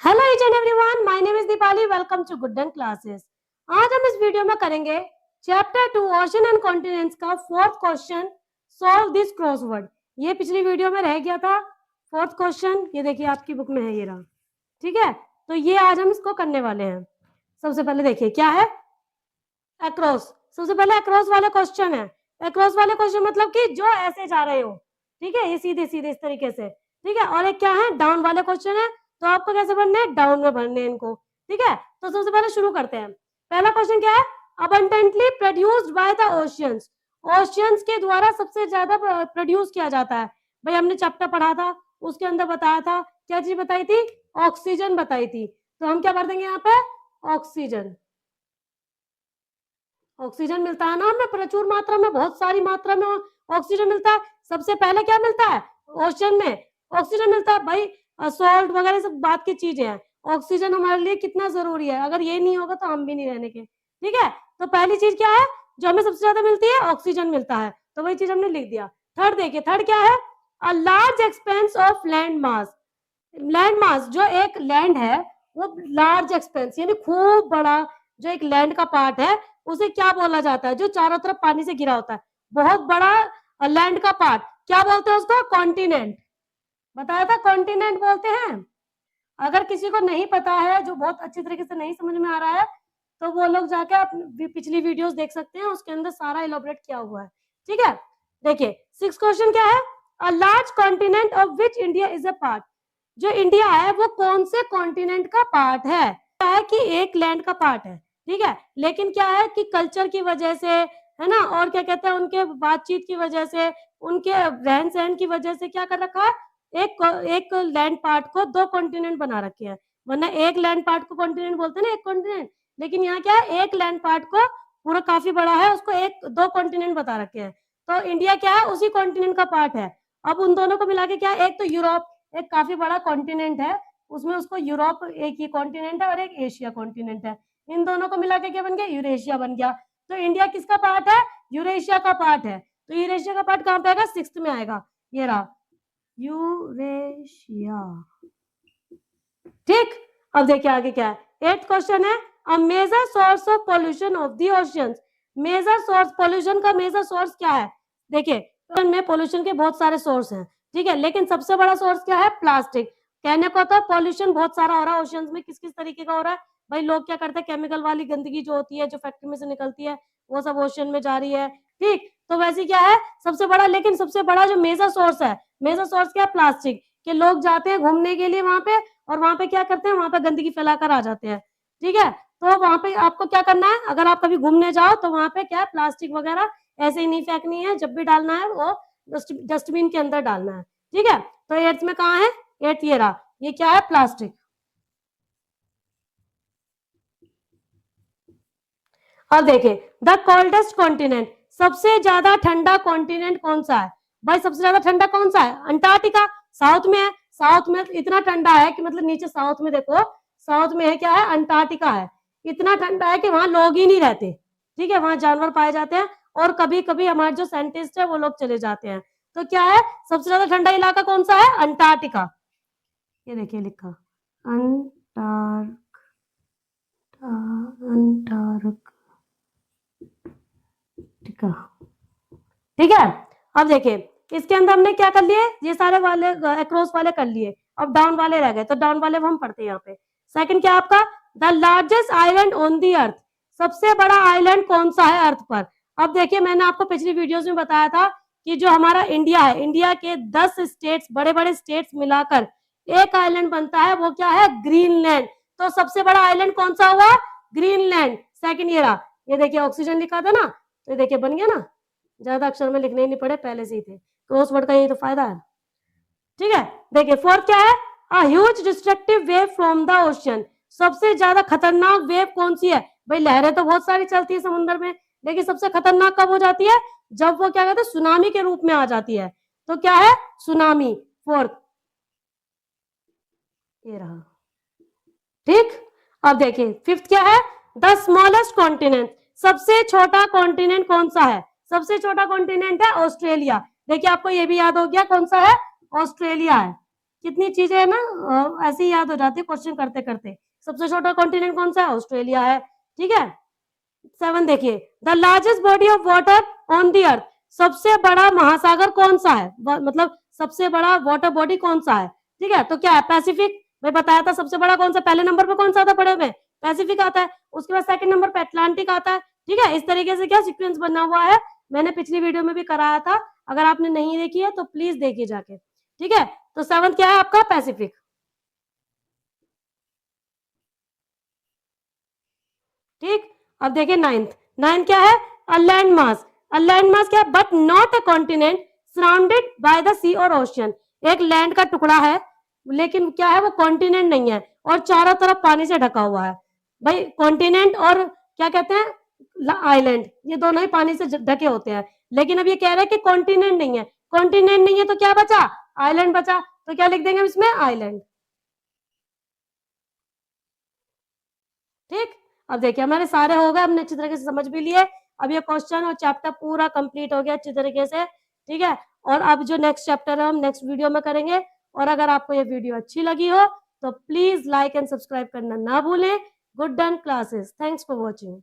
Hello each and everyone, my name is Deepali. Welcome to good classes. आज हम इस video में करेंगे चैप्टर 2 ओशन एंड कॉन्टिनेंट्स का fourth question, solve this crossword. ये पिछली वीडियो में रह गया था फोर्थ क्वेश्चन। ये देखिए आपकी बुक में है, ये रहा। ठीक है, तो ये आज हम इसको करने वाले हैं। सबसे पहले देखिए क्या है, अक्रॉस। सबसे पहले अक्रॉस वाले क्वेश्चन है। अक्रॉस वाले क्वेश्चन मतलब कि जो ऐसे जा रहे हो, ठीक है, ये सीधे सीधे इस तरीके से। ठीक है, और एक क्या है, डाउन वाले क्वेश्चन है। तो आपको कैसे भरने हैं, डाउन में भरने हैं इनको। ठीक है, तो सबसे पहले शुरू करते हैं। पहला क्वेश्चन क्या है, abundantly produced by the oceans. Oceans के द्वारा सबसे ज्यादा प्रोड्यूस किया जाता है। भाई हमने चैप्टर पढ़ा था, उसके अंदर बताया था, क्या चीज बताई थी, ऑक्सीजन बताई थी। तो हम क्या कर देंगे यहाँ पे, ऑक्सीजन। ऑक्सीजन मिलता है ना हमें प्रचुर मात्रा में, बहुत सारी मात्रा में ऑक्सीजन मिलता है। सबसे पहले क्या मिलता है, ओशन में ऑक्सीजन मिलता है। भाई सॉल्ट वगैरह सब बात की चीजें हैं। ऑक्सीजन हमारे लिए कितना जरूरी है, अगर ये नहीं होगा तो हम भी नहीं रहने के। ठीक है, तो पहली चीज क्या है जो हमें सबसे ज्यादा मिलती है, ऑक्सीजन मिलता है। तो वही चीज हमने लिख दिया। थर्ड देखिए, थर्ड क्या है, a large expense of land mass. Land mass जो एक लैंड है, वो लार्ज एक्सपेंस यानी खूब बड़ा जो एक लैंड का पार्ट है, उसे क्या बोला जाता है, जो चारों तरफ पानी से घिरा होता है, बहुत बड़ा लैंड का पार्ट, क्या बोलते हैं उसको, कॉन्टिनेंट। बताया था कॉन्टिनेंट बोलते हैं। अगर किसी को नहीं पता है, जो बहुत अच्छी तरीके से नहीं समझ में आ रहा है, तो वो लोग जाके आप पिछली वीडियोस देख सकते हैं, उसके अंदर सारा इलोबरेट किया हुआ है। ठीक है, देखिए सिक्स क्वेश्चन क्या है, a large continent of which India is a part. जो इंडिया है वो कौन से कॉन्टिनेंट का पार्ट है। क्या है कि एक लैंड का पार्ट है। ठीक है, लेकिन क्या है कि कल्चर की वजह से, है ना, और क्या कहते हैं, उनके बातचीत की वजह से, उनके रहन सहन की वजह से क्या कर रखा है, एक लैंड पार्ट को दो कॉन्टिनेंट बना रखे हैं। वरना एक लैंड पार्ट को कॉन्टिनेंट बोलते हैं ना, एक कॉन्टिनेंट। लेकिन यहाँ क्या है, एक लैंड पार्ट को पूरा काफी बड़ा है, उसको एक दो कॉन्टिनेंट बता रखे हैं। तो इंडिया क्या है, उसी कॉन्टिनेंट का पार्ट है। अब उन दोनों को मिला के क्या है, एक तो यूरोप एक काफी बड़ा कॉन्टिनेंट है, उसमें उसको यूरोप एक ही कॉन्टिनेंट है, और एक एशिया कॉन्टिनेंट है। इन दोनों को मिला के क्या बन गया, यूरेशिया बन गया। तो इंडिया किसका पार्ट है, यूरेशिया का पार्ट है। तो यूरेशिया का पार्ट कहाँ पे आएगा, सिक्स्थ में आएगा, ये रहा यूरेशिया। ठीक, अब देखिए आगे क्या है, एट्थ क्वेश्चन है, a major source of pollution of the oceans. Major source, pollution का मेजर सोर्स क्या है। देखिए में पोल्यूशन के बहुत सारे सोर्स हैं। ठीक है, लेकिन सबसे बड़ा सोर्स क्या है, प्लास्टिक। कहने को तो पोल्यूशन बहुत सारा हो रहा है ओशियंस में, किस किस तरीके का हो रहा है। भाई लोग क्या करते हैं, केमिकल वाली गंदगी जो होती है, जो फैक्ट्री में से निकलती है, वो सब ओशियन में जा रही है। ठीक, तो वैसे क्या है सबसे बड़ा, लेकिन सबसे बड़ा जो मेजर सोर्स है, मेजर सोर्स क्या है, प्लास्टिक। के लोग जाते हैं घूमने के लिए वहां पे, और वहां पे क्या करते हैं, वहां पे गंदगी फैलाकर आ जाते हैं। ठीक है, तो वहां पे आपको क्या करना है, अगर आप कभी घूमने जाओ तो वहां पे क्या, प्लास्टिक वगैरह ऐसे ही नहीं फेंकनी है, जब भी डालना है वो डस्टबिन के अंदर डालना है। ठीक है, तो एट्थ में कहाँ है, एट्थ ये रहा, ये क्या है, प्लास्टिक। अब देखिए, द कोल्डेस्ट कॉन्टिनेंट, सबसे ज्यादा ठंडा कॉन्टिनेंट कौन सा है। भाई सबसे ज्यादा ठंडा कौन सा है, अंटार्कटिका, साउथ में है। साउथ में इतना ठंडा है कि मतलब नीचे साउथ में देखो, साउथ में है क्या है, अंटार्कटिका है। इतना ठंडा है कि वहां लोग ही नहीं रहते। ठीक है, वहां जानवर पाए जाते हैं, और कभी कभी हमारे जो साइंटिस्ट है वो लोग चले जाते हैं। तो क्या है, सबसे ज्यादा ठंडा इलाका कौन सा है, अंटार्कटिका। ये देखिए लिखा, अंटार्कटिका, अंटार्कटिका। ठीक है, अब देखिए इसके अंदर हमने क्या कर लिए, ये सारे वाले अक्रॉस वाले कर लिए, अब डाउन वाले रह गए, तो डाउन वाले हम पढ़ते हैं यहाँ पे। सेकंड क्या आपका, the largest island on the earth, सबसे बड़ा आइलैंड कौन सा है अर्थ पर। अब देखिए मैंने आपको पिछली वीडियोस में बताया था कि जो हमारा इंडिया है, इंडिया के 10 स्टेट्स, बड़े बड़े स्टेट्स मिलाकर एक आइलैंड बनता है, वो क्या है, ग्रीनलैंड। तो सबसे बड़ा आइलैंड कौन सा हुआ, ग्रीनलैंड। सेकंड ये रहा, ये देखिए ऑक्सीजन लिखा था ना, तो देखिए बन गया ना, ज्यादा अक्षर में लिखने ही नहीं पड़े, पहले से ही थे। क्रॉसवर्ड का यही तो फायदा है। ठीक है, देखिए फोर्थ क्या है, a huge destructive wave from the ocean, सबसे ज्यादा खतरनाक वेव कौन सी है। भाई लहरें तो बहुत सारी चलती है समुद्र में, लेकिन सबसे खतरनाक कब हो जाती है, जब वो क्या कहते हैं, सुनामी के रूप में आ जाती है। तो क्या है, सुनामी, फोर्थ ये रहा। ठीक, अब देखिए फिफ्थ क्या है, द स्मॉलेस्ट कॉन्टिनेंट, सबसे छोटा कॉन्टिनेंट कौन सा है। सबसे छोटा कॉन्टिनेंट है ऑस्ट्रेलिया। देखिए आपको ये भी याद हो गया कौन सा है, ऑस्ट्रेलिया है। कितनी चीजें है ना ऐसे ही याद हो जाती है क्वेश्चन करते करते। सबसे छोटा कॉन्टिनेंट कौन सा है? ऑस्ट्रेलिया है। ठीक है। 7 देखिए, the largest body of water on the earth, सबसे बड़ा महासागर कौन सा है? मतलब सबसे बड़ा वाटर बॉडी कौन सा है? ठीक है, तो क्या है? पैसिफिक। मैं बताया था सबसे बड़ा कौन सा, पहले नंबर पे कौन सा आता पढ़े में? पैसिफिक आता है। उसके बाद सेकंड नंबर पे अटलांटिक आता है। ठीक है, इस तरीके से क्या सीक्वेंस बना हुआ है, मैंने पिछली वीडियो में भी कराया था, अगर आपने नहीं देखी है तो प्लीज देखिए जाके। ठीक है, तो 7 क्या है आपका? पैसिफिक। ठीक। अब देखिए 9th, 9th क्या है? A land mass. A land mass क्या है? But not a continent surrounded by the sea और ओशियन। एक लैंड का टुकड़ा है, लेकिन क्या है? वो कॉन्टिनेंट नहीं है और चारों तरफ पानी से ढका हुआ है। भाई कॉन्टिनेंट और क्या कहते हैं, आइलैंड, ये दोनों ही पानी से ढके होते हैं। लेकिन अब ये कह रहे हैं कि कॉन्टिनेंट नहीं है। कॉन्टिनेंट नहीं है तो क्या बचा? आइलैंड बचा। तो क्या लिख देंगे हम इसमें? आइलैंड। ठीक। अब देखिए हमारे सारे हो गए, हमने अच्छी तरीके से समझ भी लिए। अब ये क्वेश्चन और चैप्टर पूरा कंप्लीट हो गया अच्छी तरीके से। ठीक है, और अब जो नेक्स्ट चैप्टर है हम नेक्स्ट वीडियो में करेंगे। और अगर आपको ये वीडियो अच्छी लगी हो तो प्लीज लाइक एंड सब्सक्राइब करना ना भूलें। Good done classes, thanks for watching.